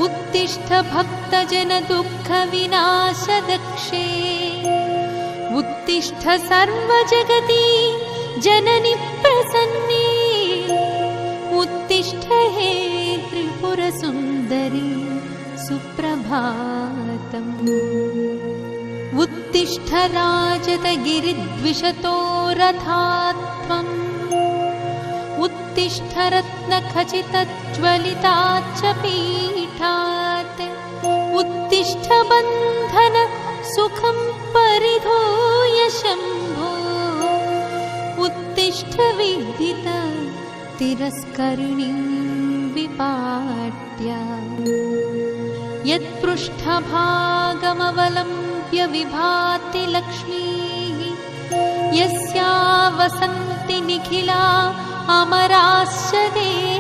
उत्तिष्ठ भक्तजनदुःखविनाशदक्षे उत्तिष्ठ सर्वजगति जननि प्रसन्ने उत्तिष्ठ हे त्रिपुरसुन्दरी सुप्रभातम् उत्तिष्ठ राजतगिरिद्विषतो रथात्वम् उत्तिष्ठ रत्नखचितज्वलिताच्च पीठात् उत्तिष्ठ बन्धन सुखं परिधूय शम्भो उत्तिष्ठ विदित तिरस्करिणीं विपाट्य यत्पृष्ठभागमवलम्ब्य विभाति लक्ष्मीः यस्या वसन्ति निखिला अमराश्च देवा